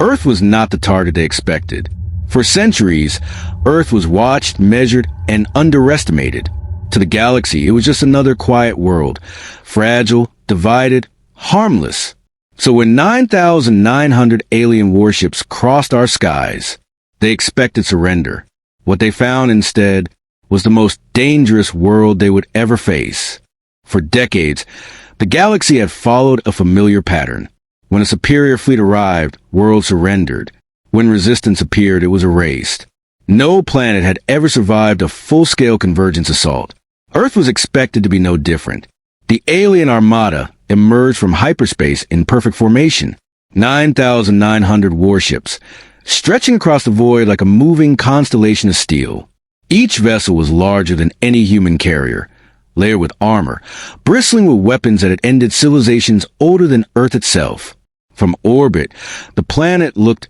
Earth was not the target they expected. For centuries, Earth was watched, measured, and underestimated. To the galaxy, it was just another quiet world, fragile, divided, harmless. So when 9,900 alien warships crossed our skies, they expected surrender. What they found instead was the most dangerous world they would ever face. For decades, the galaxy had followed a familiar pattern. When a superior fleet arrived, worlds surrendered. When resistance appeared, it was erased. No planet had ever survived a full-scale convergence assault. Earth was expected to be no different. The alien armada emerged from hyperspace in perfect formation. 9,900 warships, stretching across the void like a moving constellation of steel. Each vessel was larger than any human carrier, layered with armor, bristling with weapons that had ended civilizations older than Earth itself. From orbit, the planet looked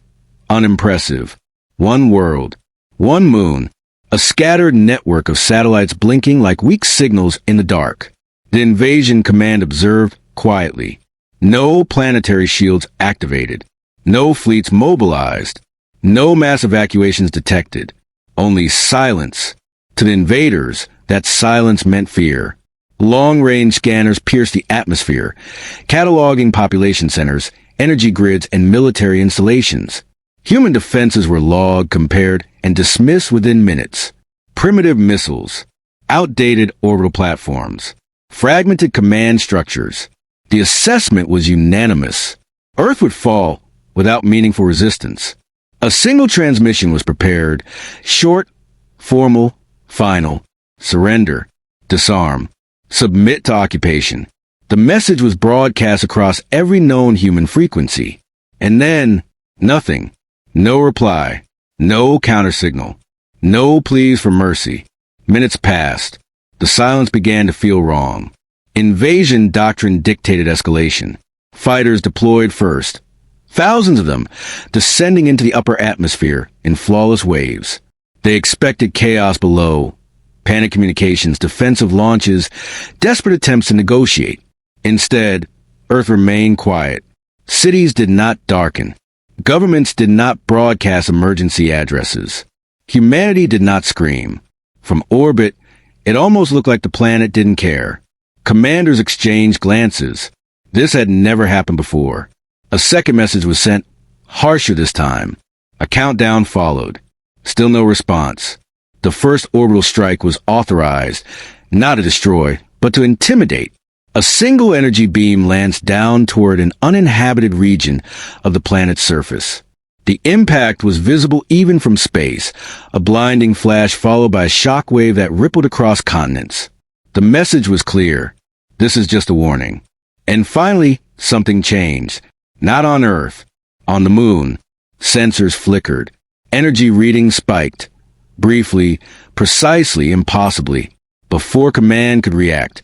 unimpressive. One world, one moon, a scattered network of satellites blinking like weak signals in the dark. The invasion command observed quietly. No planetary shields activated. No fleets mobilized. No mass evacuations detected. Only silence. To the invaders, that silence meant fear. Long-range scanners pierced the atmosphere, cataloging population centers, energy grids, and military installations. Human defenses were logged, compared, and dismissed within minutes. Primitive missiles, outdated orbital platforms, fragmented command structures. The assessment was unanimous. Earth would fall without meaningful resistance. A single transmission was prepared: short, formal, final. Surrender, disarm, submit to occupation. The message was broadcast across every known human frequency. And then, nothing. No reply. No countersignal. No pleas for mercy. Minutes passed. The silence began to feel wrong. Invasion doctrine dictated escalation. Fighters deployed first. Thousands of them, descending into the upper atmosphere in flawless waves. They expected chaos below. Panic communications, defensive launches, desperate attempts to negotiate. Instead, Earth remained quiet. Cities did not darken. Governments did not broadcast emergency addresses. Humanity did not scream. From orbit, it almost looked like the planet didn't care. Commanders exchanged glances. This had never happened before. A second message was sent, harsher this time. A countdown followed. Still no response. The first orbital strike was authorized, not to destroy, but to intimidate. A single energy beam lands down toward an uninhabited region of the planet's surface. The impact was visible even from space, a blinding flash followed by a shockwave that rippled across continents. The message was clear. This is just a warning. And finally, something changed. Not on Earth. On the moon. Sensors flickered. Energy readings spiked. Briefly, precisely, impossibly. Before command could react,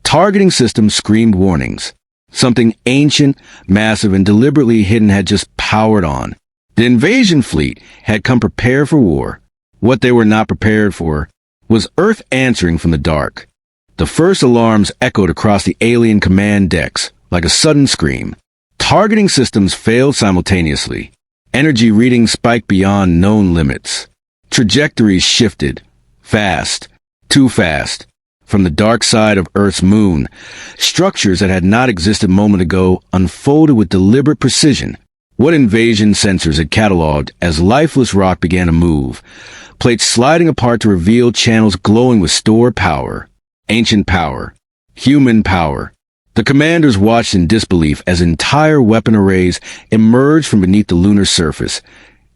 targeting systems screamed warnings. Something ancient, massive, and deliberately hidden had just powered on. The invasion fleet had come prepared for war. What they were not prepared for was Earth answering from the dark. The first alarms echoed across the alien command decks like a sudden scream. Targeting systems failed simultaneously. Energy readings spiked beyond known limits. Trajectories shifted. Fast. Too fast. From the dark side of Earth's moon, structures that had not existed a moment ago unfolded with deliberate precision. What invasion sensors had cataloged as lifeless rock began to move, plates sliding apart to reveal channels glowing with stored power. Ancient power. Human power. The commanders watched in disbelief as entire weapon arrays emerged from beneath the lunar surface,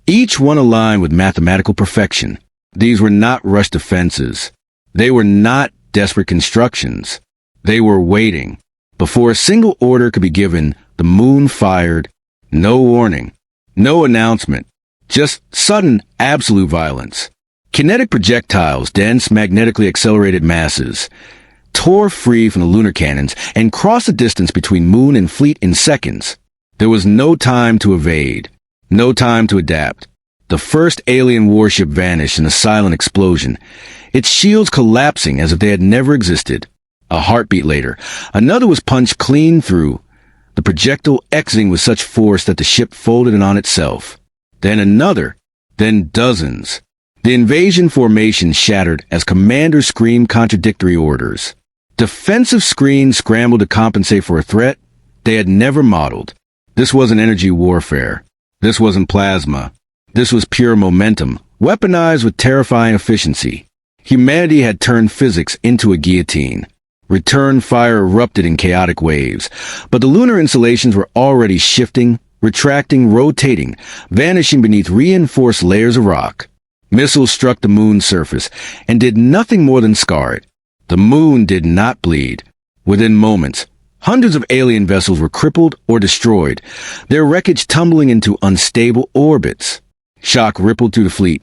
each one aligned with mathematical perfection. These were not rushed defenses. They were not desperate constructions. They were waiting. Before a single order could be given, the moon fired. No warning. No announcement. Just sudden, absolute violence. Kinetic projectiles, dense, magnetically accelerated masses, tore free from the lunar cannons and crossed the distance between moon and fleet in seconds. There was no time to evade. No time to adapt. The first alien warship vanished in a silent explosion, its shields collapsing as if they had never existed. A heartbeat later, another was punched clean through, the projectile exiting with such force that the ship folded in on itself. Then another, then dozens. The invasion formation shattered as commanders screamed contradictory orders. Defensive screens scrambled to compensate for a threat they had never modeled. This wasn't energy warfare. This wasn't plasma. This was pure momentum, weaponized with terrifying efficiency. Humanity had turned physics into a guillotine. Return fire erupted in chaotic waves, but the lunar installations were already shifting, retracting, rotating, vanishing beneath reinforced layers of rock. Missiles struck the moon's surface and did nothing more than scar it. The moon did not bleed. Within moments, hundreds of alien vessels were crippled or destroyed, their wreckage tumbling into unstable orbits. Shock rippled through the fleet.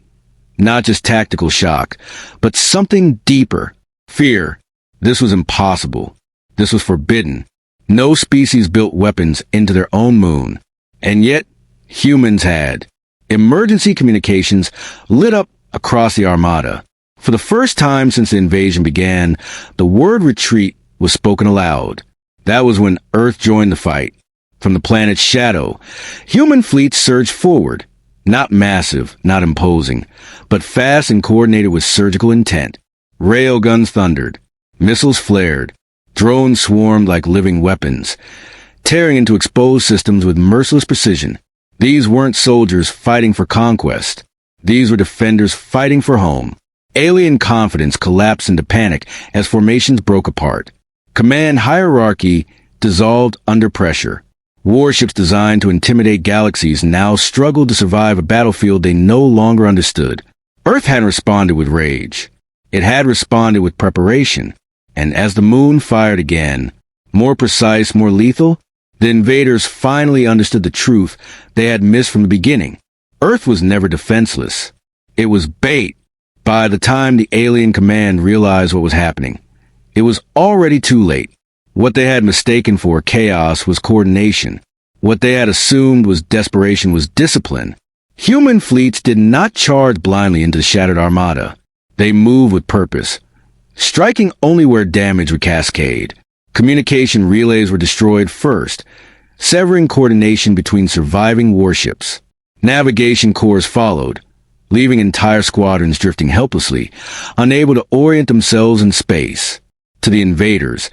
Not just tactical shock, but something deeper. Fear. This was impossible. This was forbidden. No species built weapons into their own moon. And yet, humans had. Emergency communications lit up across the Armada. For the first time since the invasion began, the word retreat was spoken aloud. That was when Earth joined the fight. From the planet's shadow, human fleets surged forward. Not massive, not imposing, but fast and coordinated with surgical intent. Railguns thundered. Missiles flared. Drones swarmed like living weapons, tearing into exposed systems with merciless precision. These weren't soldiers fighting for conquest. These were defenders fighting for home. Alien confidence collapsed into panic as formations broke apart. Command hierarchy dissolved under pressure. Warships designed to intimidate galaxies now struggled to survive a battlefield they no longer understood. Earth hadn't responded with rage. It had responded with preparation. And as the moon fired again, more precise, more lethal, the invaders finally understood the truth they had missed from the beginning. Earth was never defenseless. It was bait. By the time the alien command realized what was happening, it was already too late. What they had mistaken for chaos was coordination. What they had assumed was desperation was discipline. Human fleets did not charge blindly into the shattered armada. They moved with purpose, striking only where damage would cascade. Communication relays were destroyed first, severing coordination between surviving warships. Navigation cores followed, leaving entire squadrons drifting helplessly, unable to orient themselves in space. To the invaders,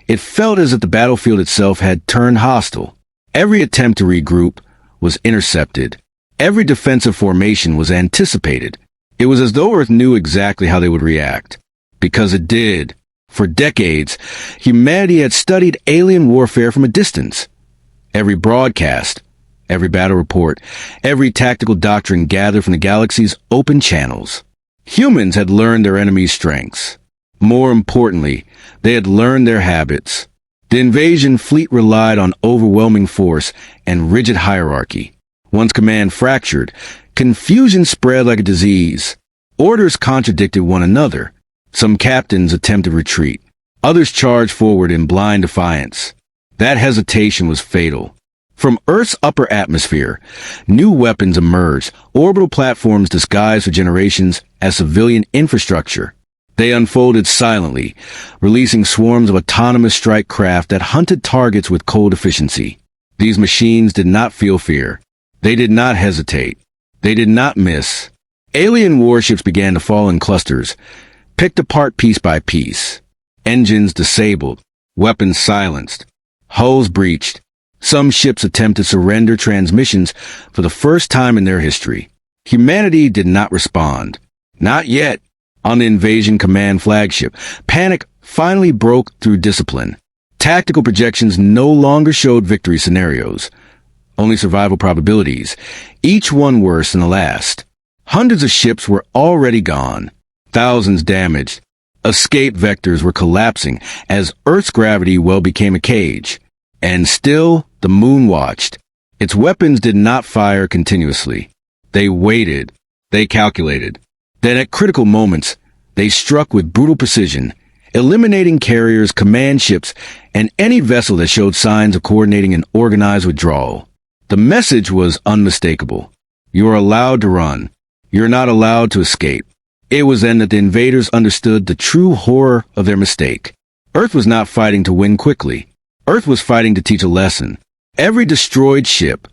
it felt as if the battlefield itself had turned hostile. Every attempt to regroup was intercepted. Every defensive formation was anticipated. It was as though Earth knew exactly how they would react. Because it did. For decades, humanity had studied alien warfare from a distance. Every broadcast, every battle report, every tactical doctrine gathered from the galaxy's open channels. Humans had learned their enemy's strengths. More importantly, they had learned their habits. The invasion fleet relied on overwhelming force and rigid hierarchy. Once command fractured, confusion spread like a disease. Orders contradicted one another. Some captains attempted retreat. Others charged forward in blind defiance. That hesitation was fatal. From Earth's upper atmosphere, new weapons emerged, orbital platforms disguised for generations as civilian infrastructure. They unfolded silently, releasing swarms of autonomous strike craft that hunted targets with cold efficiency. These machines did not feel fear. They did not hesitate. They did not miss. Alien warships began to fall in clusters, picked apart piece by piece. Engines disabled, weapons silenced, hulls breached. Some ships attempted to surrender transmissions for the first time in their history. Humanity did not respond. Not yet. On the invasion command flagship, panic finally broke through discipline. Tactical projections no longer showed victory scenarios, only survival probabilities, each one worse than the last. Hundreds of ships were already gone, thousands damaged. Escape vectors were collapsing as Earth's gravity well became a cage. And still, the moon watched. Its weapons did not fire continuously. They waited. They calculated. Then at critical moments, they struck with brutal precision, eliminating carriers, command ships, and any vessel that showed signs of coordinating an organized withdrawal. The message was unmistakable. You are allowed to run. You're not allowed to escape. It was then that the invaders understood the true horror of their mistake. Earth was not fighting to win quickly. Earth was fighting to teach a lesson. Every destroyed ship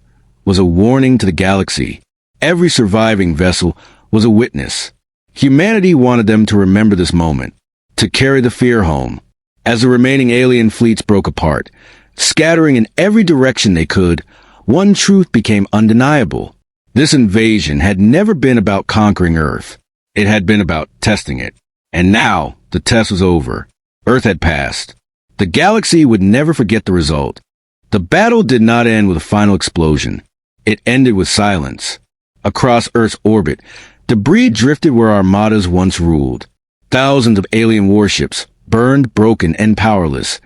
was a warning to the galaxy. Every surviving vessel was a witness. Humanity wanted them to remember this moment, to carry the fear home. As the remaining alien fleets broke apart, scattering in every direction they could, one truth became undeniable. This invasion had never been about conquering Earth. It had been about testing it. And now, the test was over. Earth had passed. The galaxy would never forget the result. The battle did not end with a final explosion. It ended with silence. Across Earth's orbit, debris drifted where armadas once ruled. Thousands of alien warships, burned, broken, and powerless,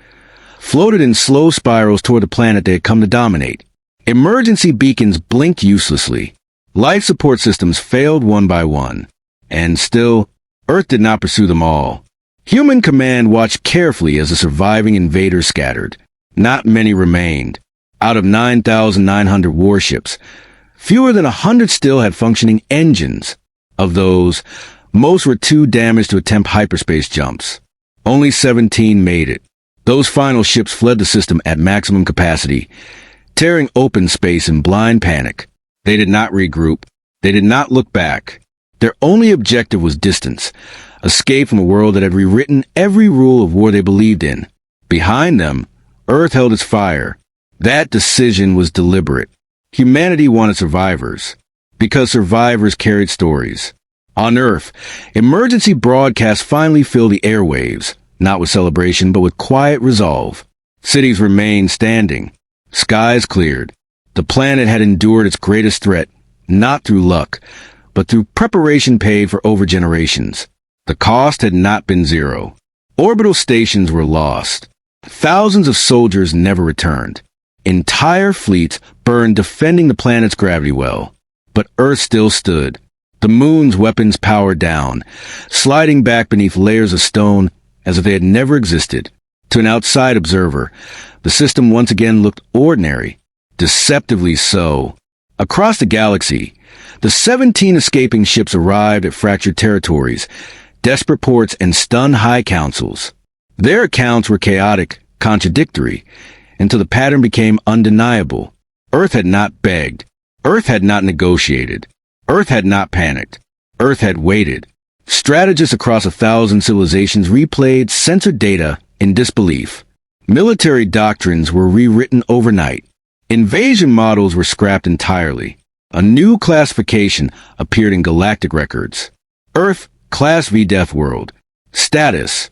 floated in slow spirals toward the planet they had come to dominate. Emergency beacons blinked uselessly. Life support systems failed one by one. And still, Earth did not pursue them all. Human command watched carefully as the surviving invaders scattered. Not many remained. Out of 9,900 warships, fewer than 100 still had functioning engines. Of those, most were too damaged to attempt hyperspace jumps. Only 17 made it. Those final ships fled the system at maximum capacity, tearing open space in blind panic. They did not regroup. They did not look back. Their only objective was distance, escape from a world that had rewritten every rule of war they believed in. Behind them, Earth held its fire. That decision was deliberate. Humanity wanted survivors, because survivors carried stories. On Earth, emergency broadcasts finally filled the airwaves, not with celebration, but with quiet resolve. Cities remained standing. Skies cleared. The planet had endured its greatest threat, not through luck, but through preparation paid for over generations. The cost had not been zero. Orbital stations were lost. Thousands of soldiers never returned. Entire fleets burned defending the planet's gravity well. But Earth still stood. The moon's weapons powered down, sliding back beneath layers of stone as if they had never existed. To an outside observer, the system once again looked ordinary, deceptively so. Across the galaxy, the 17 escaping ships arrived at fractured territories, desperate ports, and stunned high councils. Their accounts were chaotic, contradictory, until the pattern became undeniable. Earth had not begged. Earth had not negotiated. Earth had not panicked. Earth had waited. Strategists across 1,000 civilizations replayed censored data in disbelief. Military doctrines were rewritten overnight. Invasion models were scrapped entirely. A new classification appeared in galactic records. Earth, Class V Death World. Status: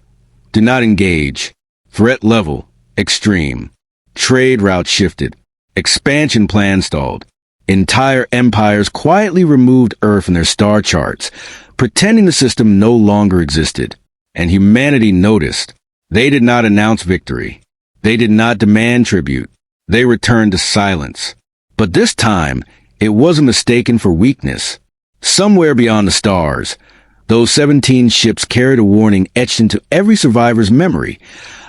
do not engage. Threat level: extreme. Trade route shifted. Expansion plan stalled. Entire empires quietly removed Earth from their star charts, pretending the system no longer existed. And humanity noticed. They did not announce victory. They did not demand tribute. They returned to silence. But this time, it wasn't mistaken for weakness. Somewhere beyond the stars, those 17 ships carried a warning etched into every survivor's memory,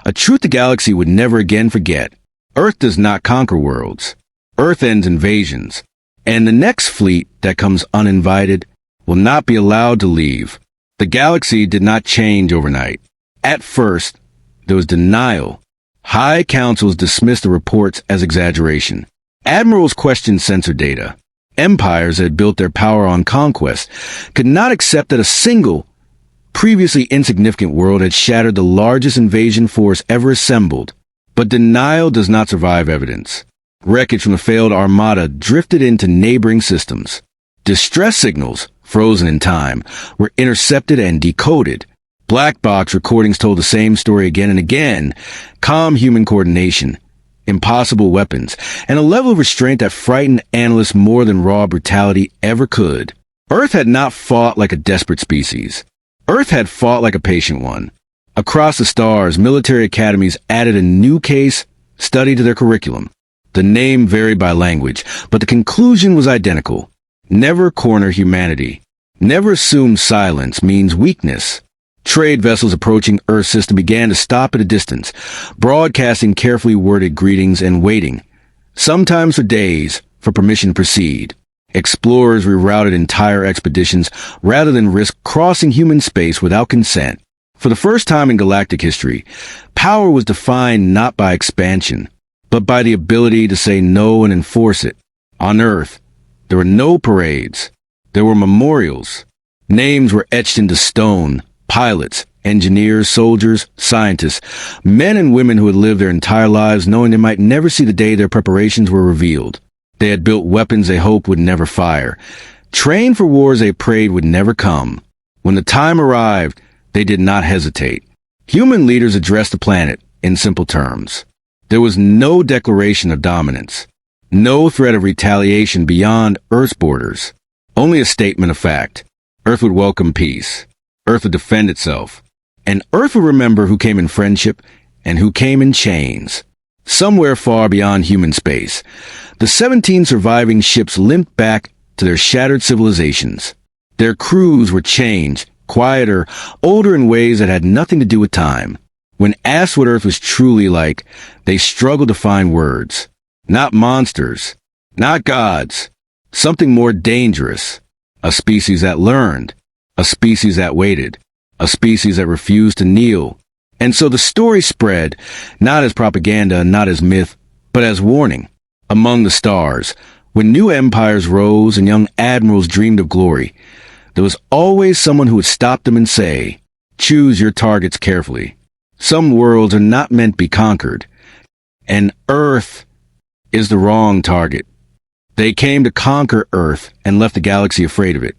a truth the galaxy would never again forget. Earth does not conquer worlds. Earth ends invasions. And the next fleet that comes uninvited will not be allowed to leave. The galaxy did not change overnight. At first, there was denial. High councils dismissed the reports as exaggeration. Admirals questioned censored data. Empires that had built their power on conquest could not accept that a single, previously insignificant world had shattered the largest invasion force ever assembled. But denial does not survive evidence. Wreckage from the failed armada drifted into neighboring systems. Distress signals, frozen in time, were intercepted and decoded. Black box recordings told the same story again and again. Calm human coordination, impossible weapons, and a level of restraint that frightened analysts more than raw brutality ever could. Earth had not fought like a desperate species. Earth had fought like a patient one. Across the stars, military academies added a new case study to their curriculum. The name varied by language, but the conclusion was identical. Never corner humanity. Never assume silence means weakness. Trade vessels approaching Earth's system began to stop at a distance, broadcasting carefully worded greetings and waiting, sometimes for days, for permission to proceed. Explorers rerouted entire expeditions rather than risk crossing human space without consent. For the first time in galactic history, power was defined not by expansion, but by the ability to say no and enforce it. On Earth, there were no parades. There were memorials. Names were etched into stone. Pilots, engineers, soldiers, scientists, men and women who had lived their entire lives knowing they might never see the day their preparations were revealed. They had built weapons they hoped would never fire, trained for wars they prayed would never come. When the time arrived, they did not hesitate. Human leaders addressed the planet in simple terms. There was no declaration of dominance, no threat of retaliation beyond Earth's borders, only a statement of fact. Earth would welcome peace. Earth would defend itself. And Earth would remember who came in friendship and who came in chains. Somewhere far beyond human space, the 17 surviving ships limped back to their shattered civilizations. Their crews were changed, quieter, older in ways that had nothing to do with time. When asked what Earth was truly like, they struggled to find words. Not monsters, not gods, something more dangerous. A species that learned, a species that waited, a species that refused to kneel. And so the story spread, not as propaganda, not as myth, but as warning. Among the stars, when new empires rose and young admirals dreamed of glory, there was always someone who would stop them and say, "Choose your targets carefully. Some worlds are not meant to be conquered, and Earth is the wrong target." They came to conquer Earth and left the galaxy afraid of it.